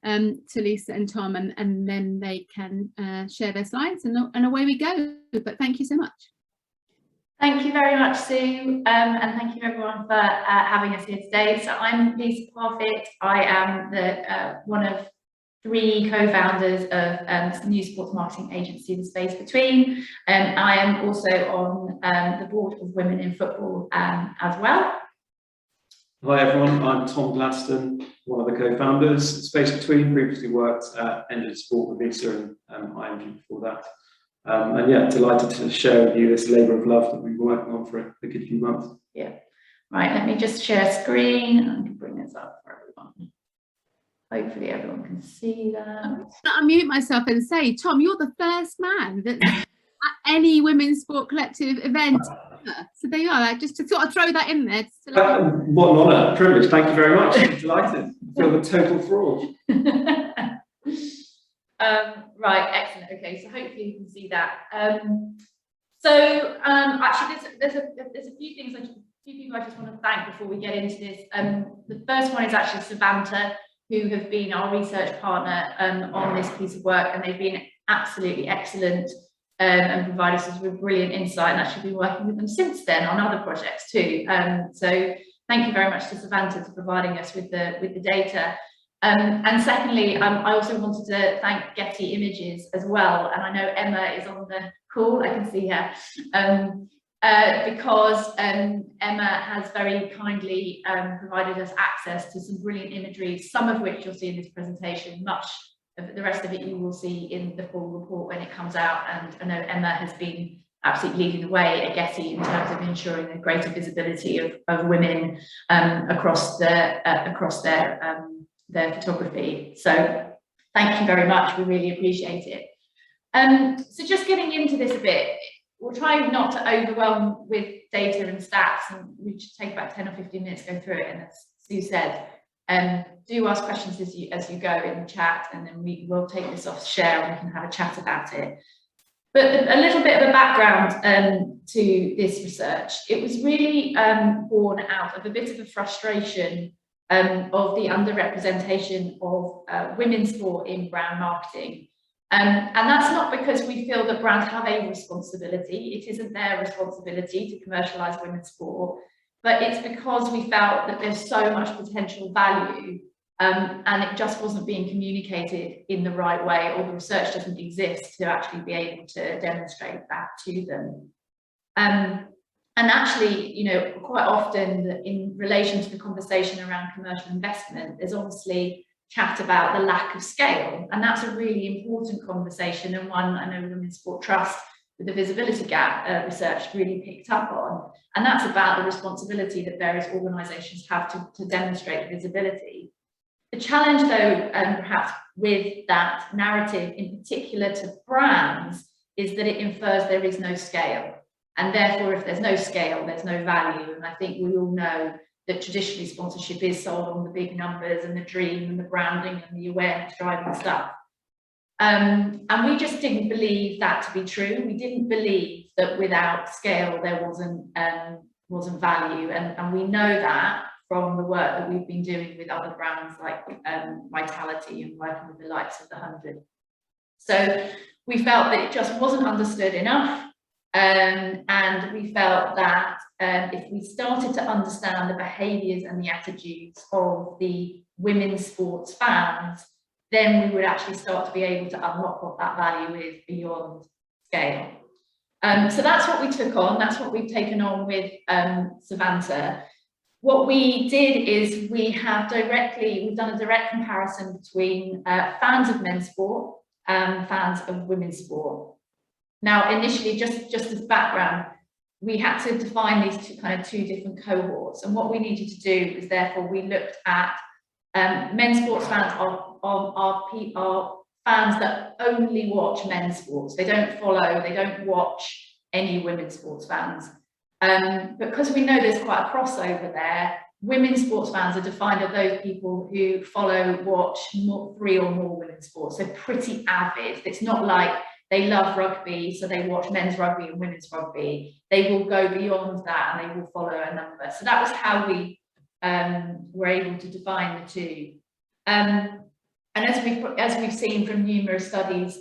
to Lisa and Tom, and then they can share their slides, and away we go. But thank you so much. Thank you very much, Sue, and thank you everyone for having us here today. So I'm Lisa Parfitt. I am the one of 3 co-founders of the new sports marketing agency, The Space Between. I am also on the board of Women in Football as well. Hi everyone, I'm Tom Gladstone, one of the co-founders. Space Between previously worked at Ended Sport with Lisa and IMG before that. And yeah, delighted to share with you this labour of love that we've been working on for a good few months. Yeah, right, let me just share screen. I can bring this up for everyone. Hopefully everyone can see that. I'm going to unmute myself and say, Tom, you're the first man that's at any women's sport collective event. So there you are, just to sort of throw that in there. What an honour, privilege, thank you very much. I'm delighted. I feel the total fraud. Right, excellent. Okay, so hopefully you can see that. Actually, there's a few things, a few people I just want to thank before we get into this. The first one is actually Savanta, who have been our research partner on this piece of work, and they've been absolutely excellent and provided us with brilliant insight, and actually been working with them since then on other projects too. So thank you very much to Savanta for providing us with the data. And secondly, I also wanted to thank Getty Images as well, and I know Emma is on the call, I can see her, because Emma has very kindly provided us access to some brilliant imagery, some of which you'll see in this presentation. Much of the rest of it you will see in the full report when it comes out, and I know Emma has been absolutely leading the way at Getty in terms of ensuring a greater visibility of women across their photography. So thank you very much, we really appreciate it. So just getting into this a bit, we'll try not to overwhelm with data and stats, and we should take about 10 or 15 minutes to go through it. And as Sue said, do ask questions as you go in the chat, and then we will take this off share and we can have a chat about it. But a little bit of a background to this research. It was really born out of a bit of a frustration of the underrepresentation of women's sport in brand marketing. And that's not because we feel that brands have a responsibility. It isn't their responsibility to commercialise women's sport, but it's because we felt that there's so much potential value and it just wasn't being communicated in the right way, or the research doesn't exist to actually be able to demonstrate that to them. And actually, you know, quite often in relation to the conversation around commercial investment, there's obviously chat about the lack of scale, and that's a really important conversation, and one I know Women's Sport Trust with the visibility gap research really picked up on, and that's about the responsibility that various organisations have to demonstrate visibility. The challenge though, perhaps with that narrative in particular to brands, is that it infers there is no scale, and therefore if there's no scale there's no value. And I think we all know that traditionally sponsorship is sold on the big numbers and the dream and the branding and the awareness driving stuff. And we just didn't believe that to be true. We didn't believe that without scale there wasn't value, and we know that from the work that we've been doing with other brands like Vitality and working with the likes of the 100. So we felt that it just wasn't understood enough. And we felt that if we started to understand the behaviours and the attitudes of the women's sports fans, then we would actually start to be able to unlock what that value is beyond scale. So that's what we took on, that's what we've taken on with Savanta. What we did is we've done a direct comparison between fans of men's sport and fans of women's sport. Now, initially, just as background, we had to define these two different cohorts, and what we needed to do was therefore we looked at men's sports fans are fans that only watch men's sports. They don't watch any women's sports fans. Because we know there's quite a crossover there, women's sports fans are defined as those people who watch 3 or more women's sports. So pretty avid. It's not like they love rugby, so they watch men's rugby and women's rugby. They will go beyond that and they will follow a number. So that was how we were able to define the two. And as we've seen from numerous studies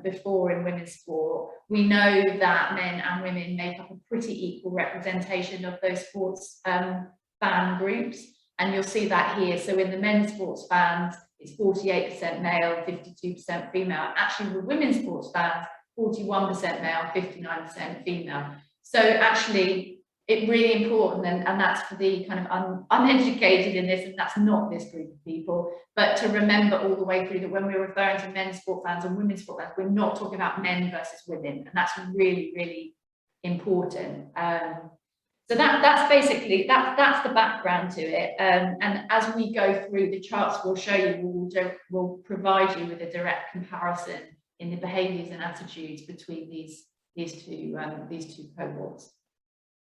before in women's sport, we know that men and women make up a pretty equal representation of those sports fan groups, and you'll see that here. So in the men's sports fans, it's 48% male, 52% female. Actually, the women's sports fans, 41% male, 59% female. So actually, it's really important, and that's for the kind of uneducated in this, and that's not this group of people, but to remember all the way through that when we're referring to men's sport fans and women's sport fans, we're not talking about men versus women, and that's really, really important. So that's basically, that's the background to it. And as we go through the charts, we'll show you, we'll provide you with a direct comparison in the behaviours and attitudes between these two cohorts.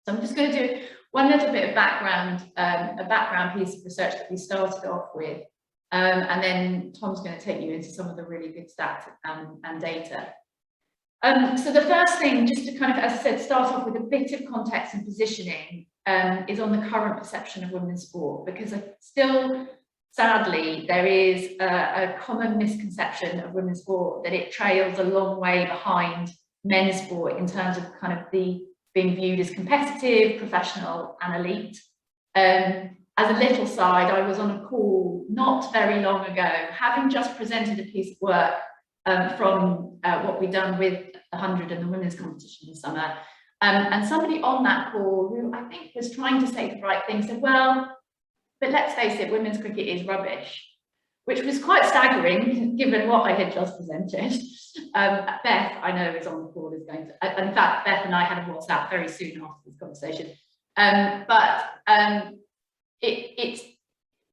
So I'm just going to do one little bit of background, a background piece of research that we started off with, and then Tom's going to take you into some of the really good stats and data. So the first thing, just to kind of, as I said, start off with a bit of context and positioning, is on the current perception of women's sport, because still, sadly, there is a common misconception of women's sport that it trails a long way behind men's sport in terms of kind of being viewed as competitive, professional, and elite. As a little side, I was on a call not very long ago, having just presented a piece of work from what we've done with the 100 and the women's competition this summer. And somebody on that call, who I think was trying to say the right thing, said, well, but let's face it, women's cricket is rubbish, which was quite staggering given what I had just presented. Beth, I know, is on the call, is going to, in fact, Beth and I had a WhatsApp very soon after this conversation.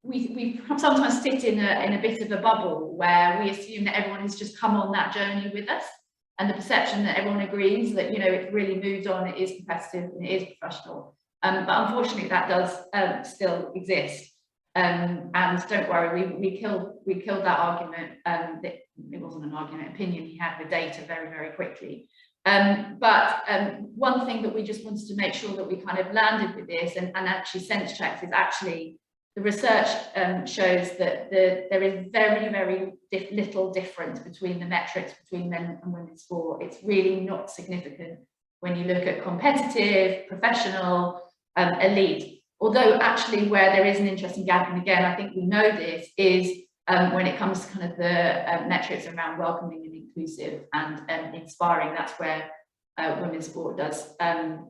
We sometimes sit in a bit of a bubble where we assume that everyone has just come on that journey with us, and the perception that everyone agrees that, you know, it's really moved on, it is competitive, and it is professional. But unfortunately, that does still exist. And don't worry, we killed that argument. It wasn't an argument, opinion he had with data very, very quickly. But one thing that we just wanted to make sure that we kind of landed with this and actually sense checked is actually the research shows that there is very, very little difference between the metrics between men and women's sport. It's really not significant when you look at competitive, professional, elite. Although actually where there is an interesting gap, and again, I think we know this, is when it comes to kind of the metrics around welcoming and inclusive and inspiring. That's where women's sport does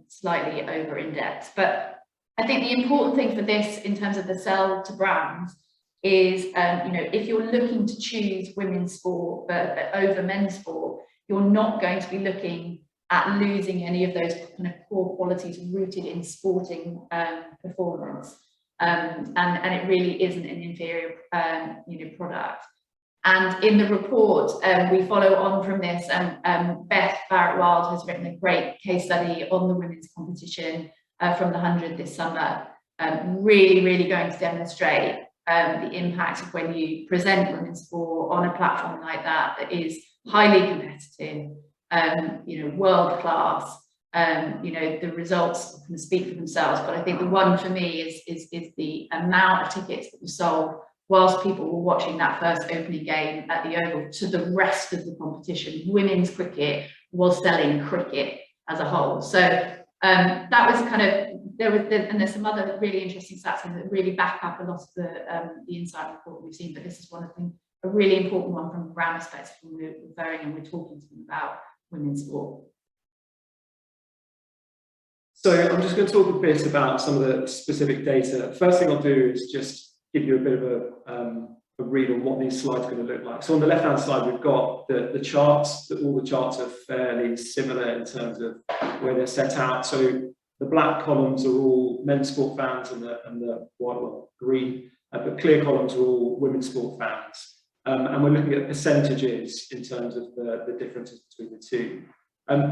slightly over-index. But I think the important thing for this in terms of the sell to brands is, you know, if you're looking to choose women's sport over men's sport, you're not going to be looking at losing any of those kind of core qualities rooted in sporting performance, and it really isn't an inferior you know, product. And in the report, we follow on from this, and Beth Barrett-Wild has written a great case study on the women's competition from the 100 this summer, really going to demonstrate the impact of when you present women's sport on a platform like that that is highly competitive, you know, world class. You know, the results can speak for themselves, but I think the one for me is the amount of tickets that were sold whilst people were watching that first opening game at the Oval to the rest of the competition. Women's cricket was selling cricket as a whole. So that was kind of, and there's some other really interesting stats that really back up a lot of the insight report we've seen, but this is one of the, a really important one from a brand perspective when we're referring and we're talking to them about women's sport. So I'm just going to talk a bit about some of the specific data. First thing I'll do is just give you a bit of a read on what these slides are going to look like. So on the left-hand side, we've got the charts. All the charts are fairly similar in terms of where they're set out. So the black columns are all men's sport fans, and the white, well, green, but clear columns are all women's sport fans. And we're looking at percentages in terms of the differences between the two.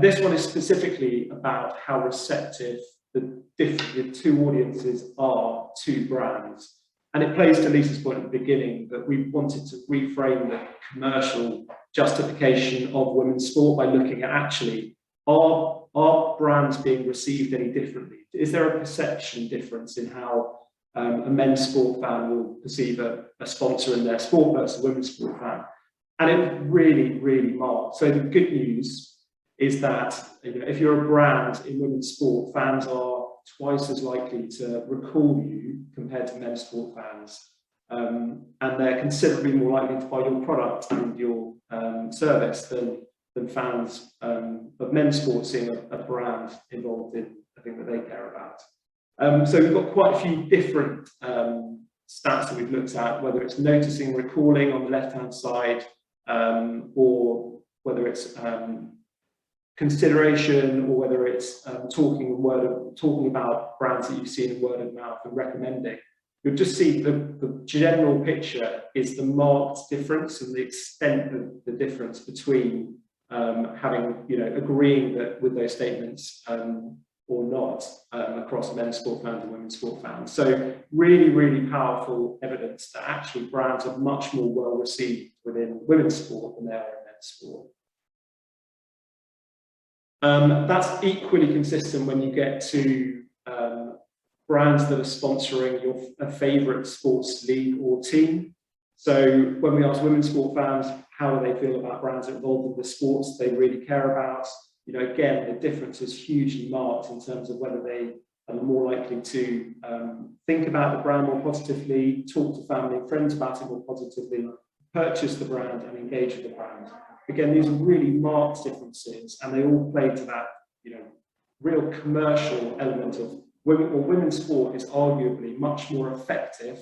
This one is specifically about how receptive the two audiences are to brands. And it plays to Lisa's point at the beginning that we wanted to reframe the commercial justification of women's sport by looking at actually, are brands being received any differently? Is there a perception difference in how a men's sport fan will perceive a sponsor in their sport versus a women's sport fan? And it really, really marked. So the good news is that, you know, if you're a brand in women's sport, fans are twice as likely to recall you compared to men's sport fans. And they're considerably more likely to buy your product and your service than fans of men's sport seeing a brand involved in the thing that they care about. So we've got quite a few different stats that we've looked at, whether it's noticing, recalling on the left-hand side, or whether it's consideration, or whether it's talking about brands that you've seen in word of mouth and recommending. You'll just see the general picture is the marked difference and the extent of the difference between having, you know, agreeing that with those statements or not across men's sport fans and women's sport fans. So really, really powerful evidence that actually brands are much more well received within women's sport than they are in men's sport. That's equally consistent when you get to brands that are sponsoring your favourite sports league or team. So when we ask women's sport fans how do they feel about brands involved in the sports they really care about, you know, again, the difference is hugely marked in terms of whether they are more likely to think about the brand more positively, talk to family and friends about it more positively, purchase the brand and engage with the brand. Again, these are really marked differences, and they all play to that, you know, real commercial element of women's sport is arguably much more effective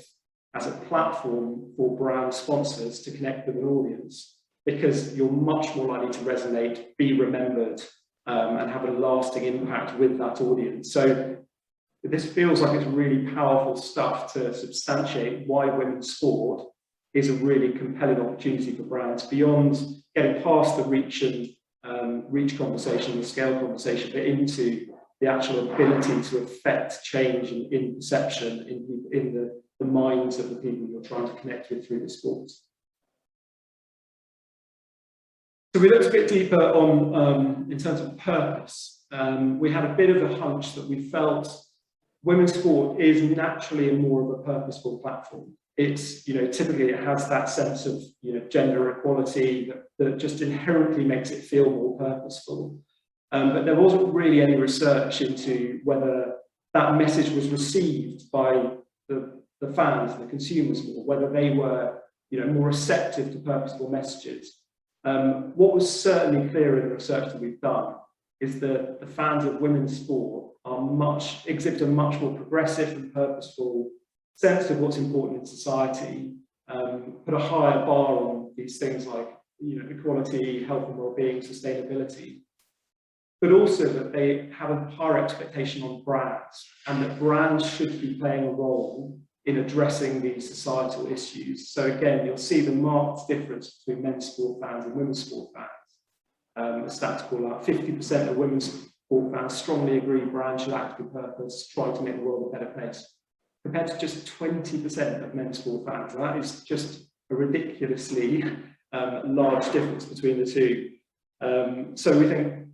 as a platform for brand sponsors to connect with an audience, because you're much more likely to resonate, be remembered, and have a lasting impact with that audience. So this feels like it's really powerful stuff to substantiate why women's sport is a really compelling opportunity for brands beyond getting past the reach conversation, the scale conversation, but into the actual ability to affect change in perception in the minds of the people you're trying to connect with through the sport. So we looked a bit deeper on, in terms of purpose. We had a bit of a hunch that we felt women's sport is naturally more of a purposeful platform. It's, you know, typically it has that sense of, you know, gender equality that just inherently makes it feel more purposeful. But there wasn't really any research into whether that message was received by the fans, the consumers more, whether they were, you know, more receptive to purposeful messages. What was certainly clear in the research that we've done is that the fans of women's sport exhibit a much more progressive and purposeful sense of what's important in society, put a higher bar on these things like, you know, equality, health and well-being, sustainability, but also that they have a higher expectation on brands, and that brands should be playing a role in addressing these societal issues. So again, you'll see the marked difference between men's sport fans and women's sport fans. The stats call out 50% of women's sport fans strongly agree brands should act with purpose, try to make the world a better place, compared to just 20% of men's sport fans. And that is just a ridiculously large difference between the two. So we think,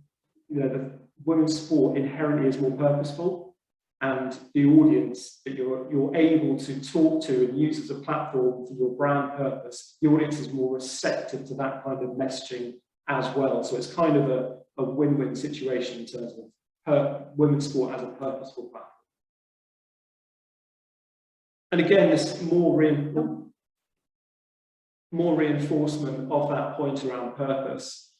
you know, the women's sport inherently is more purposeful, and the audience that you're able to talk to and use as a platform for your brand purpose, the audience is more receptive to that kind of messaging as well. So it's kind of a win-win situation in terms of women's sport as a purposeful platform. And again, this more reinforcement of that point around purpose,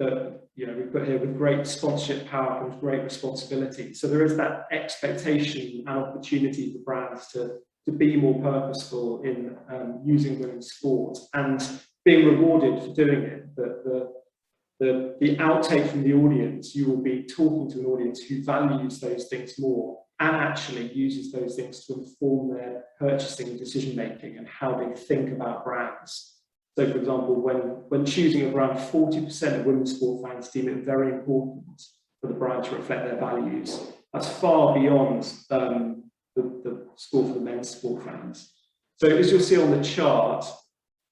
that, you know, we put here, with great sponsorship power comes great responsibility. So there is that expectation and opportunity for brands to be more purposeful in using women's sport and being rewarded for doing it. The outtake from the audience, you will be talking to an audience who values those things more and actually uses those things to inform their purchasing decision making and how they think about brands. So, for example, when choosing a brand, 40% of women's sport fans deem it very important for the brand to reflect their values. That's far beyond the score for the men's sport fans. So, as you'll see on the chart,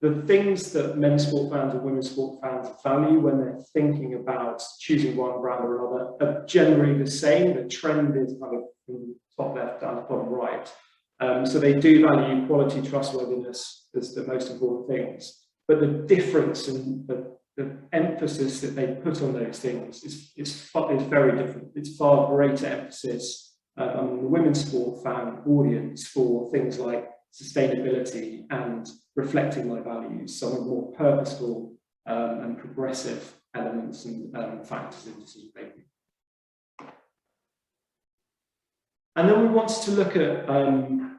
the things that men's sport fans and women's sport fans value when they're thinking about choosing one brand or another are generally the same. The trend is kind of from top left down to bottom right. So they do value quality, trustworthiness as the most important things. but the difference and the emphasis that they put on those things is very different. It's far greater emphasis on the women's sport fan audience for things like sustainability and reflecting my values, some of the more purposeful and progressive elements and factors in decision making. And then we wanted to look at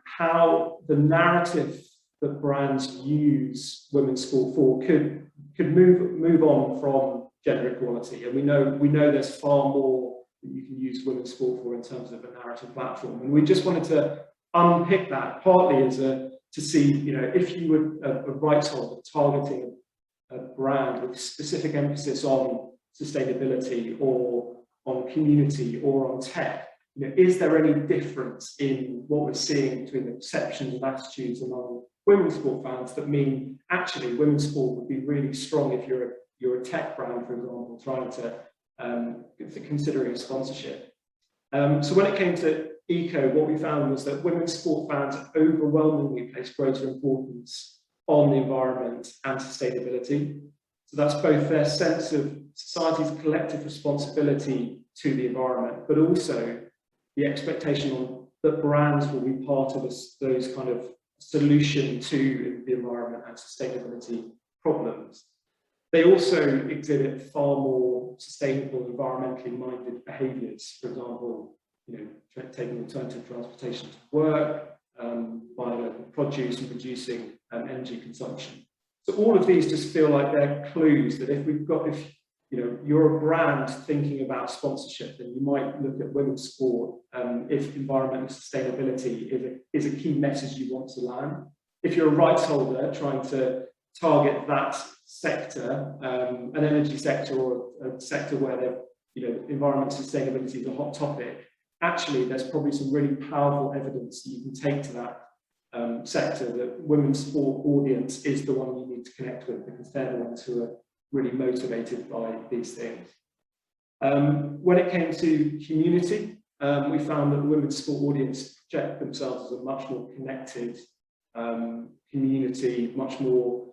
how the narrative that brands use women's sport for could move on from gender equality. And we know there's far more that you can use women's sport for in terms of a narrative platform. And we just wanted to unpick that partly as to see, if you were a rights holder targeting a brand with specific emphasis on sustainability or on community or on tech, is there any difference in what we're seeing between the perceptions and attitudes among women's sport fans that mean actually women's sport would be really strong if you're a tech brand, for example, trying to considering a sponsorship. So when it came to eco, what we found was that women's sport fans overwhelmingly place greater importance on the environment and sustainability. So that's both their sense of society's collective responsibility to the environment, but also the expectation that brands will be part of those kind of solution to the environment and sustainability problems. They also exhibit far more sustainable, environmentally minded behaviours. For example, taking alternative transportation to work, buying local produce and reducing energy consumption. So all of these just feel like they're clues that if you're a brand thinking about sponsorship, then you might look at women's sport if environmental sustainability is a key message you want to land. If you're a rights holder trying to target that sector, an energy sector or a sector where environmental sustainability is a hot topic, actually there's probably some really powerful evidence that you can take to that sector that women's sport audience is the one you need to connect with, because they're the ones who are really motivated by these things. When it came to community, we found that the women's sport audience project themselves as a much more connected community, much more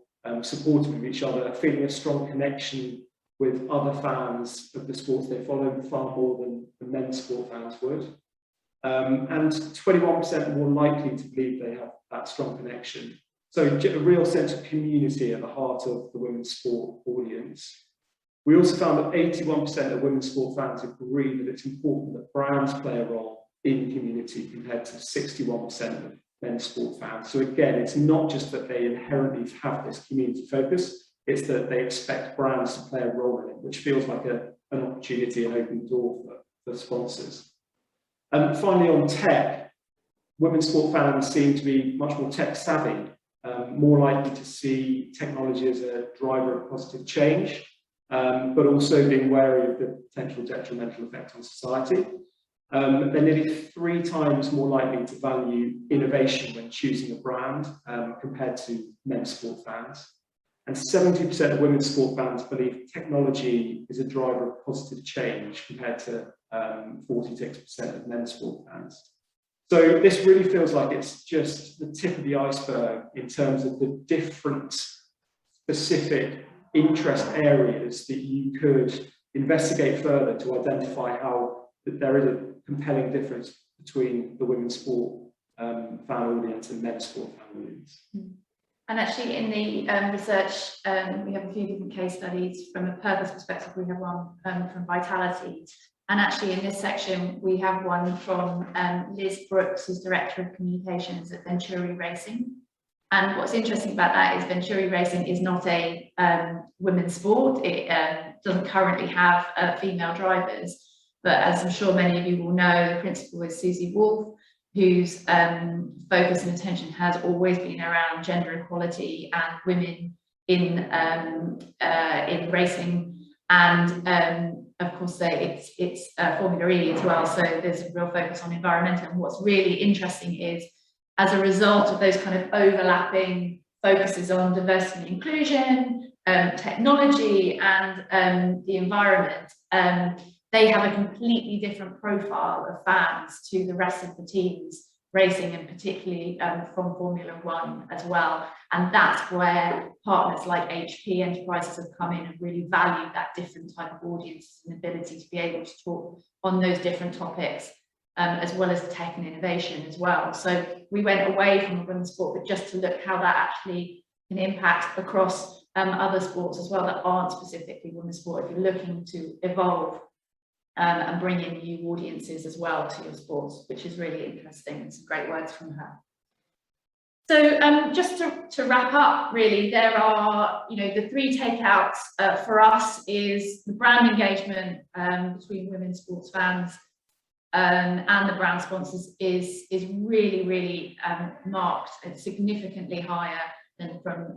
supportive of each other, feeling a strong connection with other fans of the sports they follow far more than the men's sport fans would. And 21% more likely to believe they have that strong connection. So a real sense of community at the heart of the women's sport audience. We also found that 81% of women's sport fans agree that it's important that brands play a role in community compared to 61% of men's sport fans. So again, it's not just that they inherently have this community focus, it's that they expect brands to play a role in it, which feels like an opportunity, an open door for sponsors. And finally, on tech, women's sport fans seem to be much more tech savvy, more likely to see technology as a driver of positive change, but also being wary of the potential detrimental effect on society. They're nearly 3 times more likely to value innovation when choosing a brand compared to men's sport fans. And 70% of women's sport fans believe technology is a driver of positive change compared to 46% of men's sport fans. So this really feels like it's just the tip of the iceberg in terms of the different specific interest areas that you could investigate further to identify how there is a compelling difference between the women's sport fan audience and men's sport fan audience. And actually in the research, we have a few different case studies. From a purpose perspective, we have one from Vitality. And actually in this section, we have one from Liz Brooks, who's Director of Communications at Venturi Racing. And what's interesting about that is Venturi Racing is not a women's sport. It doesn't currently have female drivers. But as I'm sure many of you will know, the principal is Susie Wolf, whose focus and attention has always been around gender equality and women in racing, and of course it's Formula E as well, so there's a real focus on environmental. And what's really interesting is, as a result of those kind of overlapping focuses on diversity and inclusion, technology and the environment, they have a completely different profile of fans to the rest of the teams racing, and particularly from Formula One as well. And that's where partners like HP Enterprises have come in and really valued that different type of audience and ability to be able to talk on those different topics, as well as tech and innovation as well. So we went away from women's sport, but just to look how that actually can impact across other sports as well that aren't specifically women's sport, if you're looking to evolve and bring in new audiences as well to your sports, which is really interesting. And some great words from her. So just to wrap up, really, there are, the three takeouts for us is the brand engagement between women's sports fans and the brand sponsors is really, really marked and significantly higher than from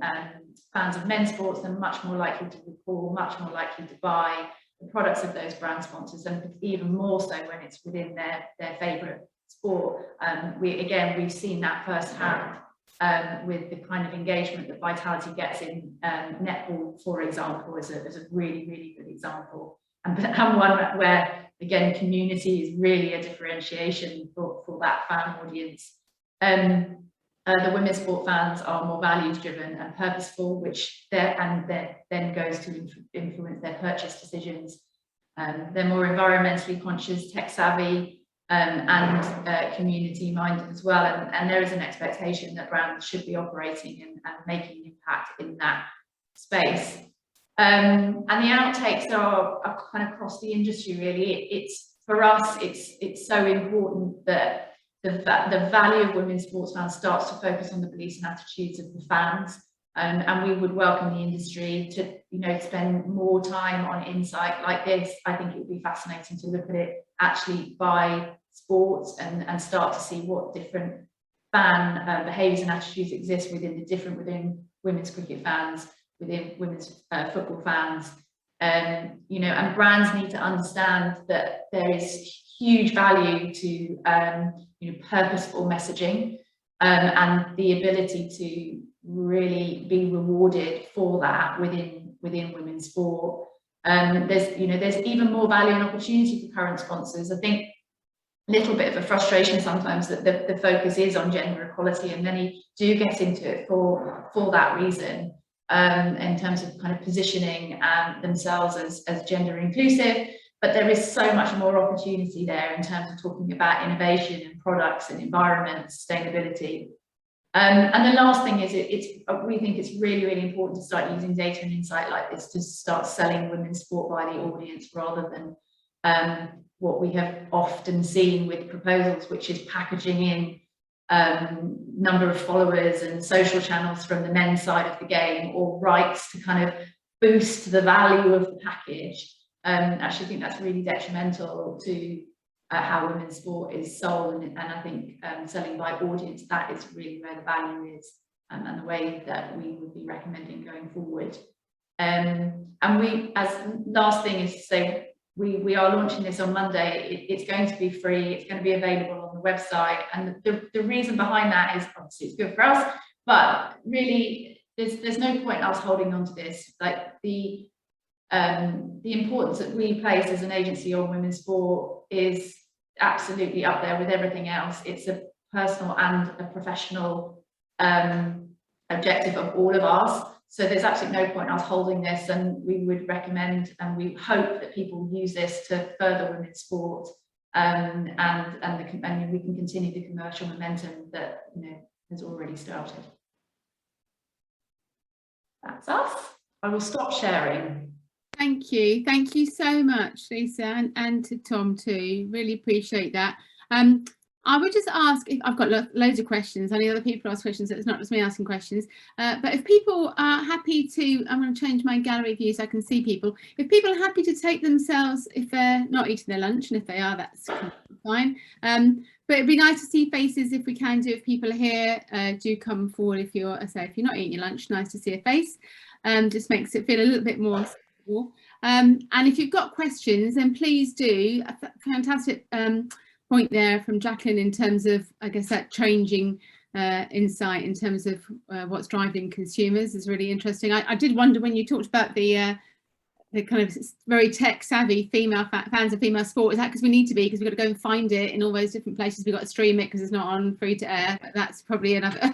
fans of men's sports. They're much more likely to recall, much more likely to buy the products of those brand sponsors, and even more so when it's within their favourite sport. We've seen that firsthand with the kind of engagement that Vitality gets in netball, for example, is a really, really good example, and one where, again, community is really a differentiation for that fan audience. The women's sport fans are more values driven and purposeful, which then goes to influence their purchase decisions. They're more environmentally conscious, tech savvy, and community minded as well. And there is an expectation that brands should be operating and making impact in that space. And the outtakes are kind of across the industry, really. It's for us, it's so important that the value of women's sports fans starts to focus on the beliefs and attitudes of the fans, and we would welcome the industry to spend more time on insight like this. I think it would be fascinating to look at it actually by sports and start to see what different fan behaviours and attitudes exist within women's cricket fans, within women's football fans, and brands need to understand that there is huge value to purposeful messaging and the ability to really be rewarded for that within women's sport. There's even more value and opportunity for current sponsors. I think a little bit of a frustration sometimes that the focus is on gender equality, and many do get into it for that reason, in terms of kind of positioning themselves as gender inclusive. But there is so much more opportunity there in terms of talking about innovation and products and environment, sustainability. And the last thing is we think it's really, really important to start using data and insight like this to start selling women's sport by the audience, rather than what we have often seen with proposals, which is packaging in number of followers and social channels from the men's side of the game, or rights to kind of boost the value of the package. Actually, I think that's really detrimental to how women's sport is sold, and I think selling by audience, that is really where the value is, and the way that we would be recommending going forward. And we, as last thing is to say, we are launching this on Monday. It's going to be free. It's going to be available on the website, and the reason behind that is obviously it's good for us, but really there's no point in us holding on to this. Like the importance that we place as an agency on women's sport is absolutely up there with everything else. It's a personal and a professional objective of all of us. So there's absolutely no point in us holding this, and we would recommend and we hope that people use this to further women's sport, and we can continue the commercial momentum that has already started. That's us. I will stop sharing. Thank you so much, Lisa, and to Tom too. Really appreciate that. I would just ask, if I've got loads of questions, I need other people to ask questions, so it's not just me asking questions, but if people are happy to, I'm going to change my gallery view so I can see people. If people are happy to take themselves, if they're not eating their lunch, and if they are, that's fine. But it'd be nice to see faces if we can do. If people are here, do come forward. If you're not eating your lunch, nice to see a face. Just makes it feel a little bit more secure. And if you've got questions, then please do. A fantastic point there from Jacqueline in terms of, I guess, that changing insight in terms of what's driving consumers is really interesting. I did wonder when you talked about the the kind of very tech savvy female fans of female sport. Is that because we need to be, because we've got to go and find it in all those different places? We've got to stream it because it's not on free to air. But that's probably another.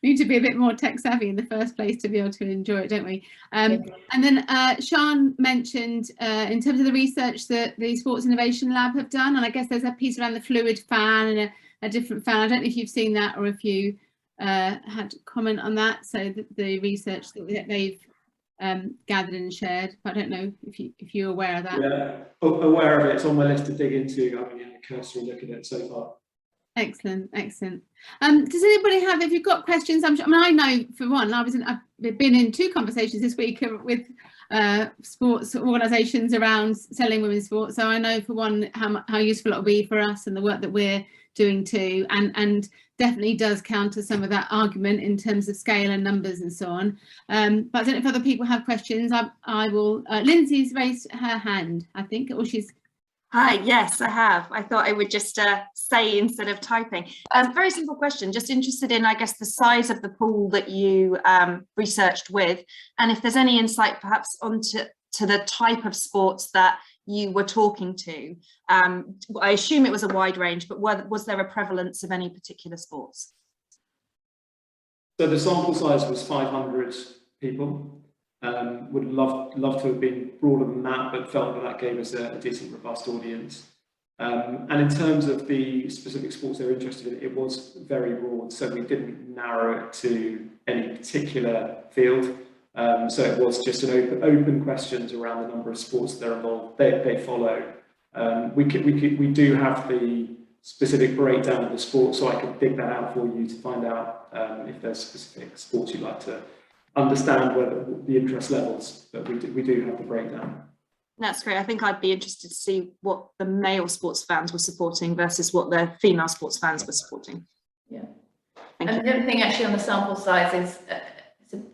We need to be a bit more tech savvy in the first place to be able to enjoy it, don't we? And then Sian mentioned in terms of the research that the Sports Innovation Lab have done, and I guess there's a piece around the fluid fan and a different fan. I don't know if you've seen that or if you had comment on that. So the research that they've gathered and shared. I don't know if you're aware of that. Yeah, aware of it. It's on my list to dig into. I haven't had a cursory look at it so far. Excellent. Does anybody have, if you've got questions? I know for one, I've been in 2 conversations this week with sports organisations around selling women's sports. So I know for one how useful it'll be for us and the work that we're doing too, and definitely does counter some of that argument in terms of scale and numbers and so on. But I don't know if other people have questions. I will. Lindsay's raised her hand, I think, or she's. Hi, yes, I have. I thought I would just say instead of typing. Very simple question, just interested in, I guess, the size of the pool that you researched with, and if there's any insight perhaps onto the type of sports that you were talking to. I assume it was a wide range, but was there a prevalence of any particular sports? So the sample size was 500 people. Would love to have been broader than that, but felt that gave us a decent, robust audience. And in terms of the specific sports they were interested in, it was very broad, so we didn't narrow it to any particular field. So it was just an open questions around the number of sports they're involved. They follow. We do have the specific breakdown of the sport, so I could dig that out for you to find out if there's specific sports you'd like to understand, whether the interest levels. But we do have the breakdown. That's great. I think I'd be interested to see what the male sports fans were supporting versus what the female sports fans were supporting. Yeah. And the other thing actually on the sample size is.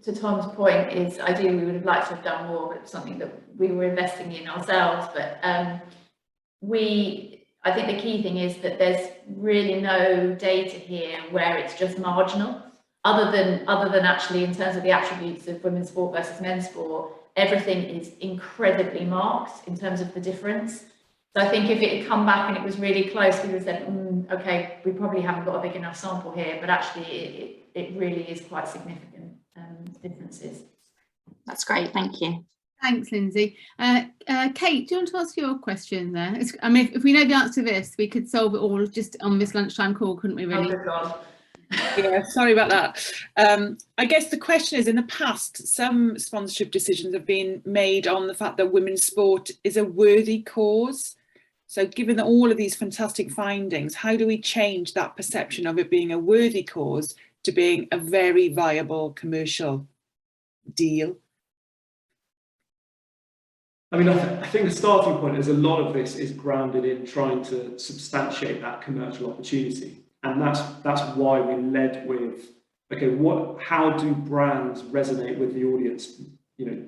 To Tom's point, is ideally we would have liked to have done more, but it's something that we were investing in ourselves. But I think the key thing is that there's really no data here where it's just marginal, other than actually in terms of the attributes of women's sport versus men's sport, everything is incredibly marked in terms of the difference. So I think if it had come back and it was really close, we would have said, okay, we probably haven't got a big enough sample here, but actually it really is quite significant. Differences. That's great, thank you. Thanks, Lindsay. Kate, do you want to ask your question there? I mean, if we know the answer to this, we could solve it all just on this lunchtime call, couldn't we, really? Oh, God. Yeah, sorry about that. I guess the question is, in the past, some sponsorship decisions have been made on the fact that women's sport is a worthy cause. So given all of these fantastic findings, how do we change that perception of it being a worthy cause to being a very viable commercial deal? I mean, I think the starting point is a lot of this is grounded in trying to substantiate that commercial opportunity, and that's why we led with, okay, how do brands resonate with the audience,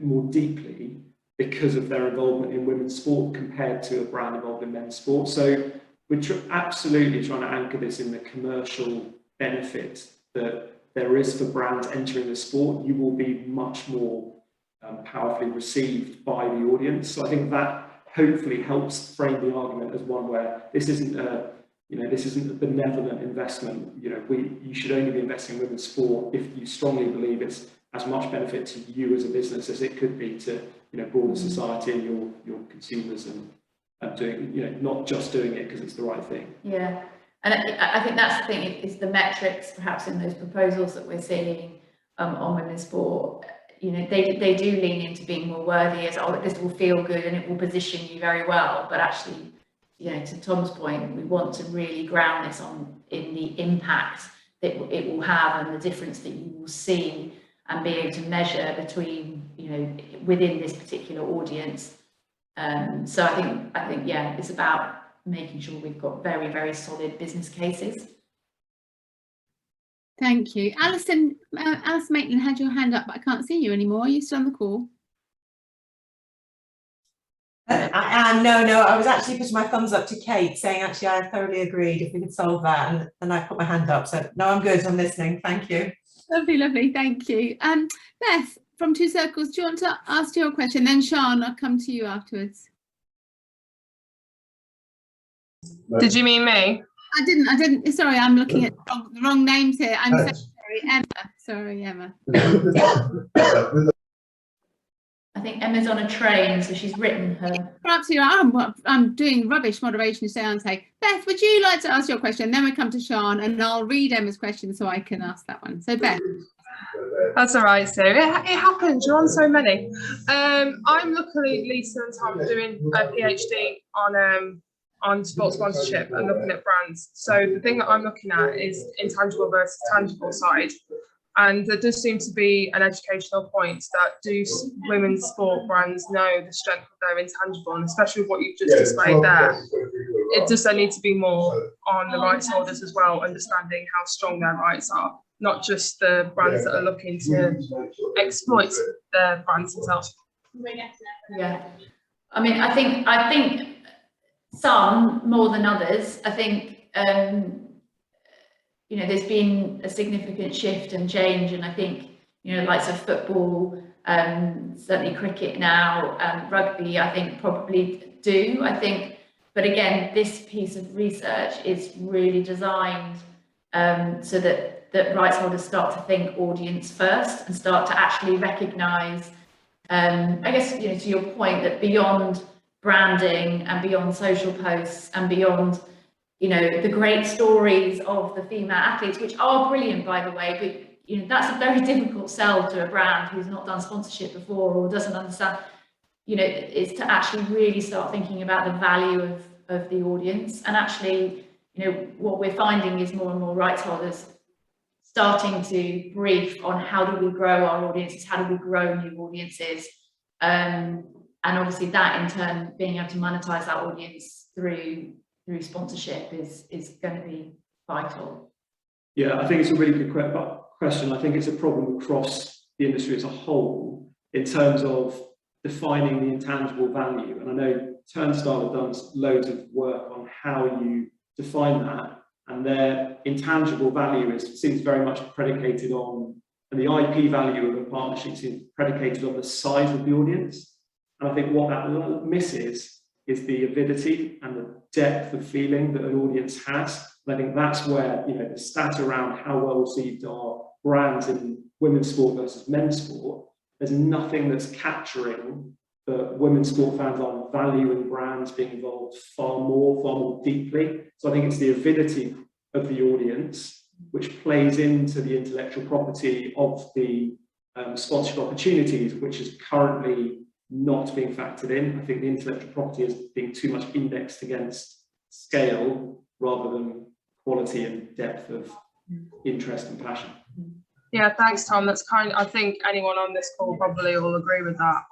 more deeply because of their involvement in women's sport compared to a brand involved in men's sport. So we're absolutely trying to anchor this in the commercial benefit that there is for brands entering the sport. You will be much more powerfully received by the audience. So I think that hopefully helps frame the argument as one where this isn't a benevolent investment. You should only be investing in women's sport if you strongly believe it's as much benefit to you as a business as it could be to broader society and your consumers, and doing not just doing it because it's the right thing. Yeah. And I think that's the thing, is the metrics perhaps in those proposals that we're seeing on women's sport, they do lean into being more worthy as, this will feel good and it will position you very well. But actually, to Tom's point, we want to really ground this in the impact that it will have and the difference that you will see and be able to measure between, within this particular audience. So I think, yeah, it's about making sure we've got very, very solid business cases. Thank you. Alison Maitland had your hand up, but I can't see you anymore. Are you still on the call? No, I was actually putting my thumbs up to Kate, saying actually I thoroughly agreed if we could solve that, and I put my hand up. So no, I'm good, I'm listening, thank you. Lovely, thank you. Beth, from Two Circles, do you want to ask your question? Then Sean, I'll come to you afterwards. Did you mean me? I didn't. Sorry, I'm looking at the wrong names here. I'm so sorry, Emma. Sorry, Emma. I think Emma's on a train, so she's written her. Perhaps I'm doing rubbish moderation today, aren't I? Beth, would you like to ask your question? Then we come to Sean, and I'll read Emma's question so I can ask that one. So Beth. That's all right, Sue. It happens. You're on so many. I'm luckily, Lisa and Tom, doing a PhD on sports sponsorship and looking at brands. So the thing that I'm looking at is intangible versus tangible side. And there does seem to be an educational point that do women's sport brands know the strength of their intangible, and especially what you've just displayed there. It does there need to be more on the rights holders as well, understanding how strong their rights are, not just the brands that are looking to exploit their brands themselves. Yeah, I mean, I think some more than others. I think you know, there's been a significant shift and change, and I think, you know, likes of football, certainly cricket now, rugby, I think probably do. I think, but again, this piece of research is really designed so that rights holders start to think audience first and start to actually recognise, I guess, you know, to your point, that beyond branding and beyond social posts and beyond, you know, the great stories of the female athletes, which are brilliant, by the way, but, you know, that's a very difficult sell to a brand who's not done sponsorship before or doesn't understand, you know, is to actually really start thinking about the value of the audience. And actually, you know, what we're finding is more and more rights holders starting to brief on how do we grow our audiences, how do we grow new audiences, and obviously that in turn being able to monetize that audience through sponsorship is going to be vital. Yeah, I think it's a really good question. I think it's a problem across the industry as a whole in terms of defining the intangible value. And I know Turnstile have done loads of work on how you define that, and their intangible value seems very much predicated on, and the IP value of a partnership seems predicated on the size of the audience. And I think what that misses is the avidity and the depth of feeling that an audience has. And I think that's where, you know, the stat around how well received are brands in women's sport versus men's sport, there's nothing that's capturing that women's sport fans are valuing brands being involved far more deeply. So I think it's the avidity of the audience which plays into the intellectual property of the sponsorship opportunities, which is currently not being factored in. I think the intellectual property is being too much indexed against scale rather than quality and depth of interest and passion. Yeah, thanks, Tom. That's I think anyone on this call probably will agree with that.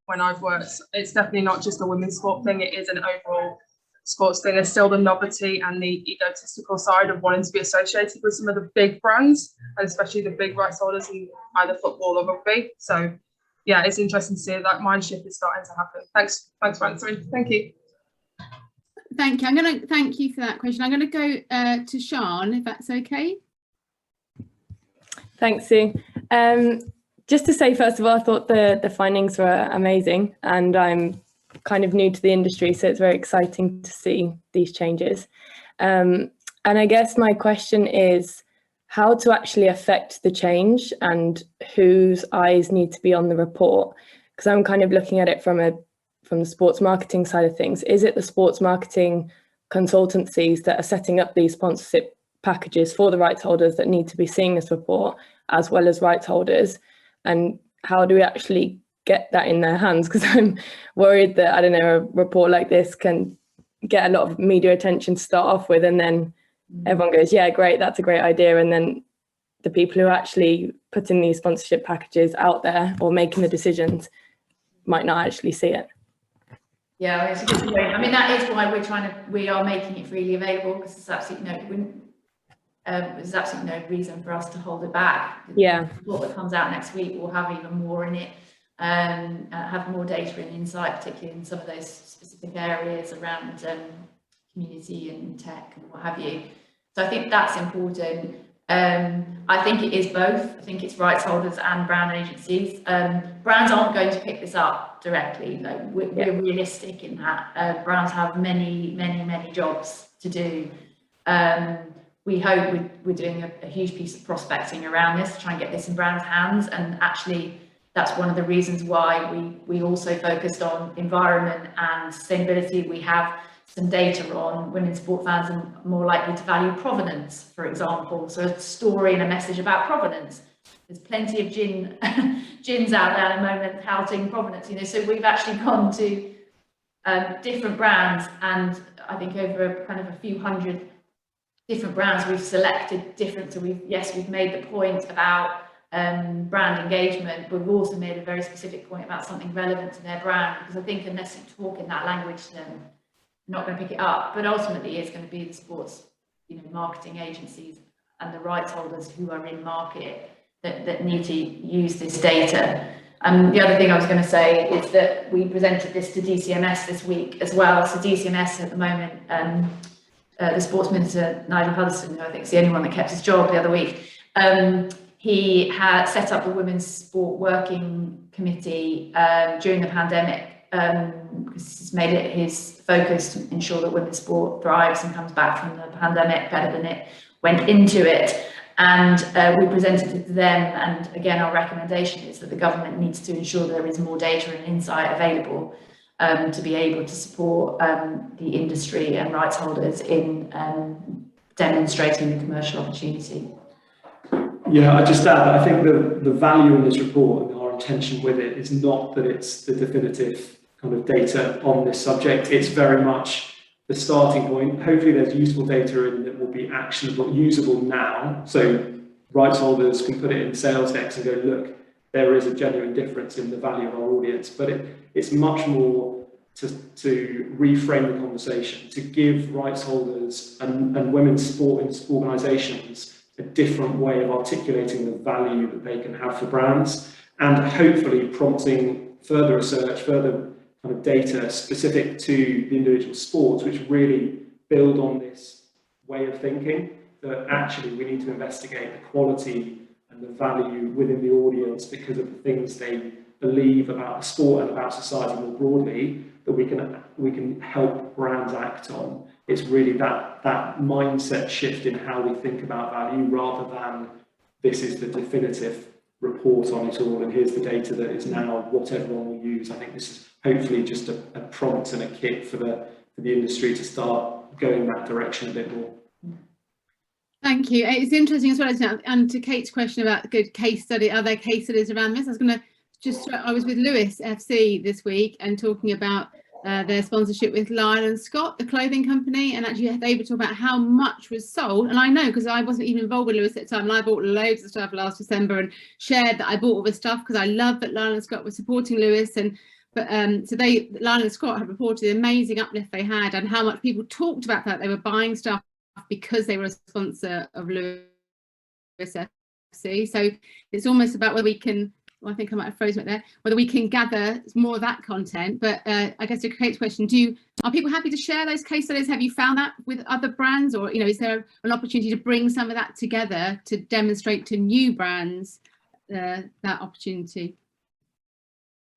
When I've worked, it's definitely not just a women's sport thing, it is an overall sports thing. There's still the novelty and the egotistical side of wanting to be associated with some of the big brands, and especially the big rights holders in either football or rugby. So yeah, it's interesting to see that mind shift is starting to happen. Thanks for answering. Thank you. Thank you. I'm going to thank you for that question. I'm going to go to Sean, if that's okay. Thanks, Sue. Just to say, first of all, I thought the findings were amazing, and I'm kind of new to the industry, so it's very exciting to see these changes. And I guess my question is how to actually affect the change and whose eyes need to be on the report, because I'm kind of looking at it from the sports marketing side of things. Is it the sports marketing consultancies that are setting up these sponsorship packages for the rights holders that need to be seeing this report, as well as rights holders? And how do we actually get that in their hands? Because I'm worried that, I don't know, a report like this can get a lot of media attention to start off with, and then everyone goes, yeah, great, that's a great idea. And then the people who are actually putting these sponsorship packages out there or making the decisions might not actually see it. Yeah, it's a good point. I mean, that is why we are making it freely available, because there's absolutely no reason for us to hold it back. Yeah. The report that comes out next week will have even more in it, have more data and insight, particularly in some of those specific areas around community and tech and what have you. So I think that's important. I think it is both. I think it's rights holders and brand agencies. Brands aren't going to pick this up directly. Like, we're realistic in that. Brands have many jobs to do. We hope we're doing a huge piece of prospecting around this to try and get this in brands' hands, and actually that's one of the reasons why we also focused on environment and sustainability. We have some data on women's sport fans are more likely to value provenance, for example. So a story and a message about provenance. There's plenty of gins out there at the moment touting provenance, you know. So we've actually gone to different brands, and I think over kind of a few hundred different brands we've selected different. So we've made the point about brand engagement, but we've also made a very specific point about something relevant to their brand, because I think unless you talk in that language to them, not going to pick it up. But ultimately it's going to be the sports, you know, marketing agencies and the rights holders who are in market that need to use this data. The other thing I was going to say is that we presented this to DCMS this week as well. So DCMS at the moment, the sports minister Nigel Hudson, who I think is the only one that kept his job the other week, he had set up the Women's Sport Working Committee during the pandemic, because he's made it his focus to ensure that women's sport thrives and comes back from the pandemic better than it went into it. And we presented it to them, and again our recommendation is that the government needs to ensure there is more data and insight available to be able to support the industry and rights holders in demonstrating the commercial opportunity. Yeah, I just add that I think the value in this report and our intention with it is not that it's the definitive kind of data on this subject. It's very much the starting point. Hopefully there's useful data in that will be actionable, usable now. So rights holders can put it in sales decks and go, look, there is a genuine difference in the value of our audience. But it's much more to reframe the conversation, to give rights holders and women's sport organisations a different way of articulating the value that they can have for brands, and hopefully prompting further research, further kind of data specific to the individual sports, which really build on this way of thinking that actually we need to investigate the quality and the value within the audience because of the things they believe about the sport and about society more broadly, that we can help brands act on. It's really that mindset shift in how we think about value, rather than this is the definitive report on it all and here's the data that is now what everyone will use. I think this is hopefully just a prompt and a kick for the industry to start going that direction a bit more. Thank you. It's interesting as well, isn't it? And to Kate's question about good case study, are there case studies around this? I was with Lewis FC this week and talking about their sponsorship with Lyle & Scott, the clothing company, and actually they were talking about how much was sold. And I know, because I wasn't even involved with Lewis at the time, and I bought loads of stuff last December and shared that I bought all the stuff because I love that Lyle & Scott was supporting Lewis. And so Lyle & Scott had reported the amazing uplift they had and how much people talked about that. They were buying stuff because they were a sponsor of Lewis FC. So it's almost about whether we can, I think I might have frozen it there, whether we can gather more of that content. But I guess to Kate's question, are people happy to share those case studies? Have you found that with other brands, or is there an opportunity to bring some of that together to demonstrate to new brands that opportunity?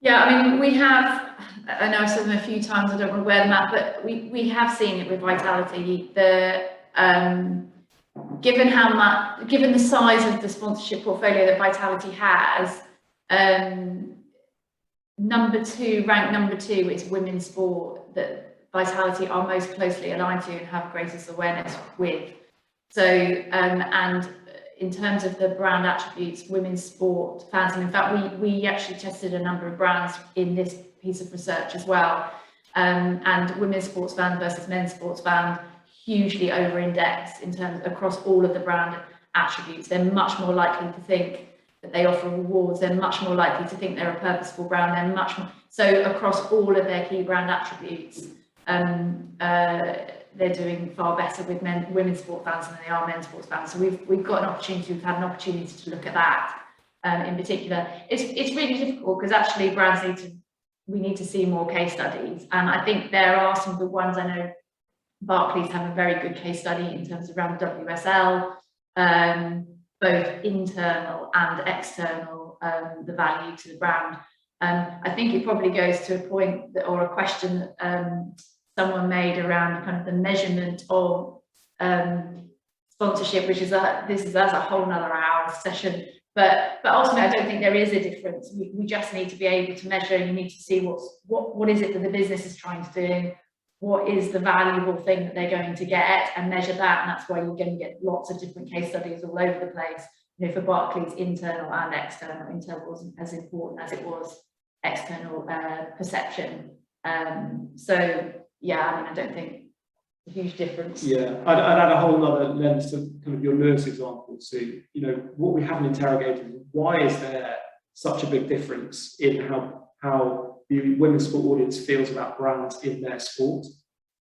Yeah, I mean, we have, I know I've said them a few times, I don't want to wear them out, but we have seen it with Vitality. Given the size of the sponsorship portfolio that Vitality has, ranked number two is women's sport that Vitality are most closely aligned to and have greatest awareness with. So, and in terms of the brand attributes, women's sport fans, and in fact, we actually tested a number of brands in this piece of research as well. And women's sports fans versus men's sports fans hugely over-indexed in terms across all of the brand attributes. They're much more likely to think that they offer rewards. They're much more likely to think they're a purposeful brand. They're much more so across all of their key brand attributes. They're doing far better with women's sport fans than they are men's sports fans. So we've got an opportunity. We've had an opportunity to look at that in particular. It's really difficult because actually brands we need to see more case studies, and I think there are some good ones. I know Barclays have a very good case study in terms of around the WSL. both internal and external, the value to the brand. I think it probably goes to a point that, or a question that someone made around kind of the measurement of sponsorship, which is that's a whole nother hour session. But ultimately, I don't think there is a difference. We just need to be able to measure. You need to see what is it that the business is trying to do, what is the valuable thing that they're going to get, and measure that. And that's why you're going to get lots of different case studies all over the place. You know, for Barclays, internal and external. Internal wasn't as important as it was external perception. So yeah, I mean, I don't think a huge difference. Yeah, I'd add a whole other lens to kind of your nurse example. So, you know, what we haven't interrogated is why is there such a big difference in how the women's sport audience feels about brands in their sport?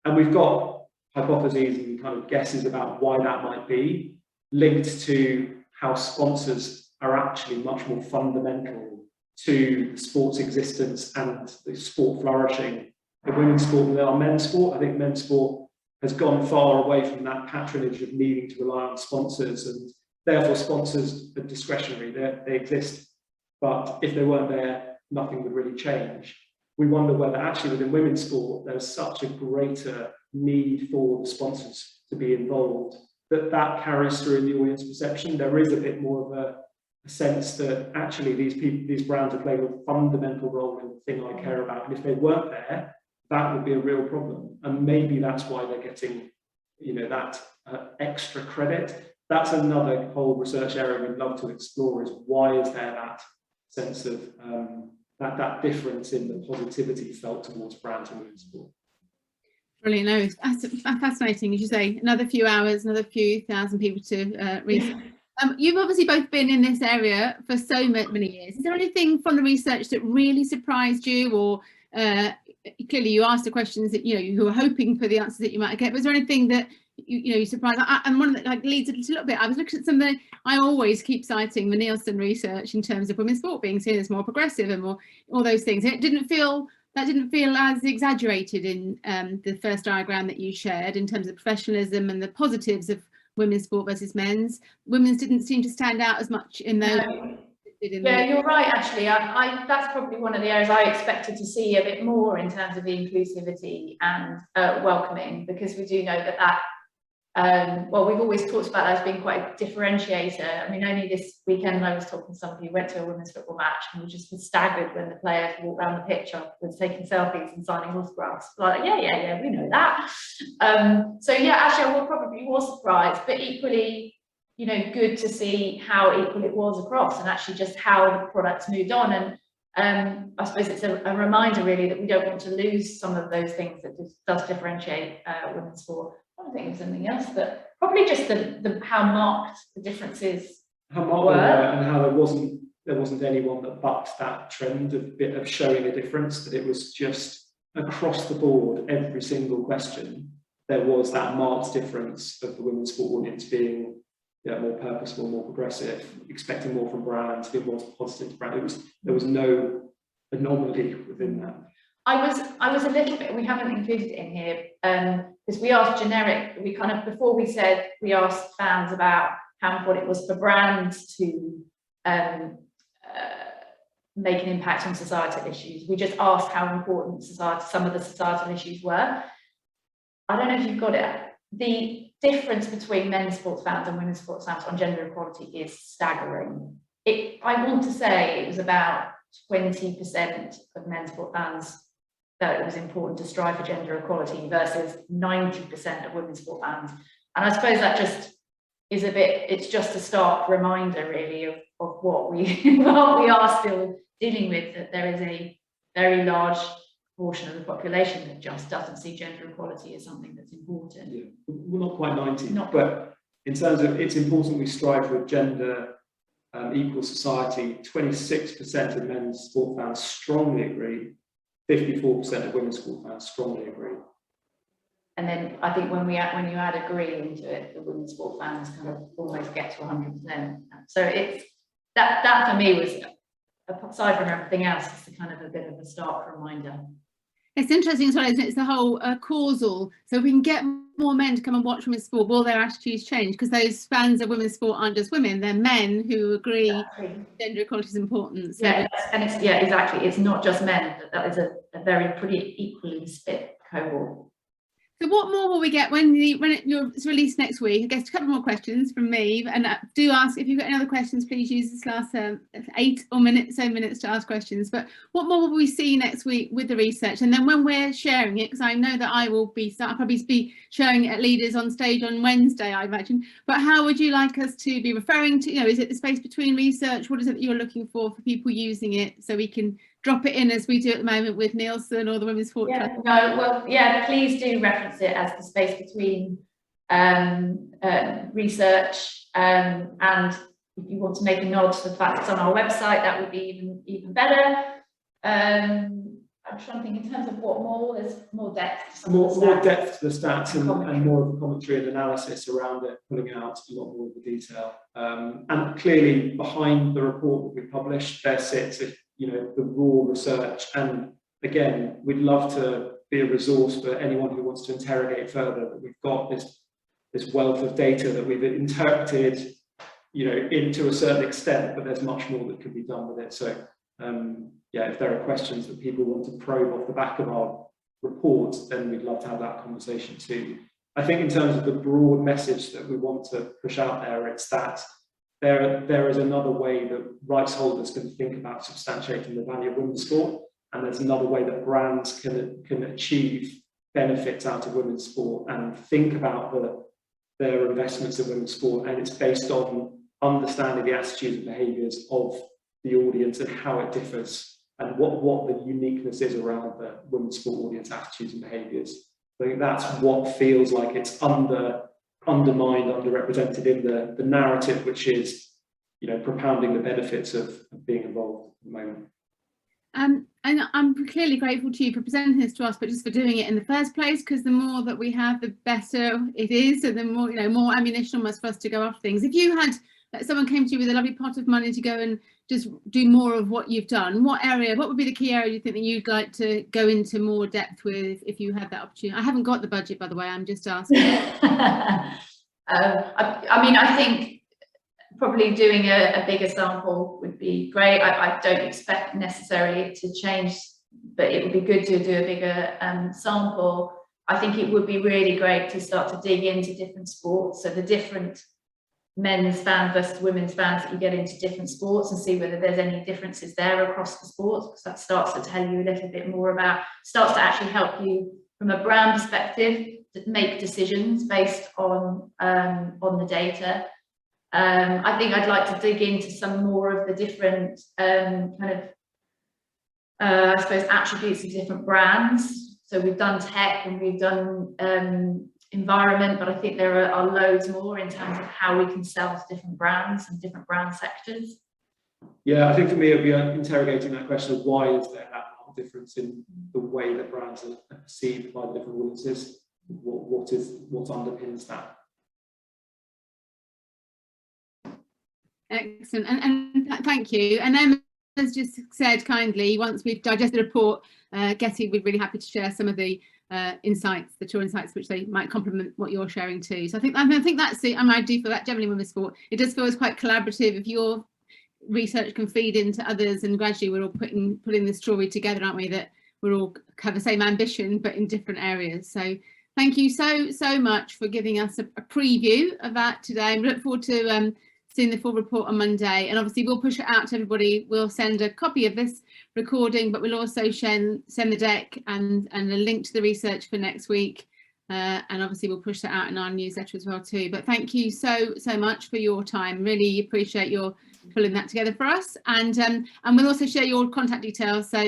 And we've got hypotheses and kind of guesses about why that might be, linked to how sponsors are actually much more fundamental to sports existence and the sport flourishing in women's sport than they are men's sport. I think men's sport has gone far away from that patronage of needing to rely on sponsors, and therefore sponsors are discretionary. They exist, but if they weren't there, nothing would really change. We wonder whether actually within women's sport there's such a greater need for the sponsors to be involved that carries through in the audience perception. There is a bit more of a sense that actually these brands are playing a fundamental role in the thing I care about, and if they weren't there, that would be a real problem. And maybe that's why they're getting, you know, that extra credit. That's another whole research area we'd love to explore, is why is there that sense of that difference in the positivity felt towards brands in women's sport. Brilliant. No, it's fascinating, as you say. Another few hours, another few thousand people to research. You've obviously both been in this area for so many years. Is there anything from the research that really surprised you, or clearly you asked the questions that you were hoping for the answers that you might get, but is there anything that you surprised? And one that leads a little bit, I was looking at something I always keep citing, the Nielsen research in terms of women's sport being seen as more progressive and more all those things. And it didn't feel as exaggerated in the first diagram that you shared in terms of professionalism and the positives of women's sport versus men's. Women's didn't seem to stand out as much in those. Yeah, you're right, actually. I that's probably one of the areas I expected to see a bit more in terms of the inclusivity and welcoming, because we do know that well, we've always talked about that as being quite a differentiator. I mean, only this weekend I was talking to somebody who went to a women's football match and was just staggered when the players walked around the pitch with taking selfies and signing autographs. Like, yeah, we know that. So yeah, actually I probably was surprised, but equally, good to see how equal it was across, and actually just how the products moved on. And I suppose it's a reminder really that we don't want to lose some of those things that does differentiate women's sport. I think there's something else, but probably just the how marked the differences were, and how there wasn't anyone that bucked that trend of showing a difference. That it was just across the board, every single question there was that marked difference of the women's sport audience being more purposeful, more progressive, expecting more from brands, being more positive to brands. There was no anomaly within that. I was a little bit, we haven't included it in here, because we asked generic, before we said, we asked fans about how important it was for brands to make an impact on societal issues. We just asked how important some of the societal issues were. I don't know if you've got it. The difference between men's sports fans and women's sports fans on gender equality is staggering. I want to say it was about 20% of men's sport fans that it was important to strive for gender equality versus 90% of women's sport fans. And I suppose that just is it's just a stark reminder really of what we are still dealing with, that there is a very large portion of the population that just doesn't see gender equality as something that's important. Yeah, well, not quite 90, but in terms of it's important we strive for gender equal society, 26% of men's sport fans strongly agree, 54% of women's sport fans strongly agree. And then I think when you add agree into it, the women's sport fans kind of almost get to 100%. So it's that for me was, aside from everything else, it's kind of a bit of a stark reminder. It's interesting as well, isn't it? It's the whole causal. So we can get more men to come and watch women's sport, will their attitudes change? Because those fans of women's sport aren't just women, they're men who agree gender equality is important. So yeah, and it's, yeah, exactly. It's not just men. That is a very pretty equally split cohort. So what more will we get when it's released next week? I guess a couple more questions from me, and do ask if you've got any other questions. Please use this last 8 minutes to ask questions. But what more will we see next week with the research? And then when we're sharing it, because I know that I'll probably be showing it at Leaders on Stage on Wednesday, I imagine. But how would you like us to be referring to? You know, is it the space between research? What is it that you're looking for people using it, so we can drop it in as we do at the moment with Nielsen or the Women's Sport Trust? No, well, yeah, please do reference it as the space between research, and if you want to make a nod to the fact it's on our website, that would be even better. I'm trying to think in terms of what more. There's more depth to more depth to the stats and more of the commentary and analysis around it, pulling out a lot more of the detail. And clearly behind the report that we published, there sits the raw research, and again, we'd love to be a resource for anyone who wants to interrogate further, that we've got this wealth of data that we've interpreted into a certain extent, but there's much more that could be done with it. So yeah, if there are questions that people want to probe off the back of our report, then we'd love to have that conversation too. I think in terms of the broad message that we want to push out there, it's that there is another way that rights holders can think about substantiating the value of women's sport, and there's another way that brands can achieve benefits out of women's sport and think about their investments in women's sport, and it's based on understanding the attitudes and behaviours of the audience and how it differs, and what the uniqueness is around the women's sport audience attitudes and behaviours. I think that's what feels like it's undermined, underrepresented in the narrative, which is, propounding the benefits of being involved at the moment. And I'm clearly grateful to you for presenting this to us, but just for doing it in the first place, because the more that we have, the better it is, and the more more ammunition almost for us to go after things. If you had someone came to you with a lovely pot of money to go and just do more of what you've done, what would be the key area you think that you'd like to go into more depth with if you had that opportunity? I haven't got the budget, by the way, I'm just asking. I mean, I think probably doing a bigger sample would be great. I don't expect necessarily to change, but it would be good to do a bigger sample. I think it would be really great to start to dig into different sports, so the different men's fans versus women's fans that you get into different sports, and see whether there's any differences there across the sports, because that starts to tell you a little bit more about, starts to actually help you from a brand perspective to make decisions based on the data. I think I'd like to dig into some more of the different I suppose attributes of different brands. So we've done tech and we've done environment, but I think there are loads more in terms of how we can sell to different brands and different brand sectors. Yeah, I think for me it would be interrogating that question of why is there that difference in the way that brands are perceived by the different audiences. What underpins that? Excellent, and thank you. And then, as just said kindly, once we've digested the report, Getty, we're really happy to share some of the insights, the true insights, which they might complement what you're sharing too. So I think that's it. I do feel that generally with sport, it does feel as quite collaborative. If your research can feed into others, and gradually we're all putting this story together, aren't we? That we're all have the same ambition, but in different areas. So thank you so much for giving us a preview of that today. We look forward to seeing the full report on Monday, and obviously we'll push it out to everybody. We'll send a copy of this recording, but we'll also send the deck and a link to the research for next week, and obviously we'll push that out in our newsletter as well too. But thank you so much for your time. Really appreciate your pulling that together for us, and we'll also share your contact details, so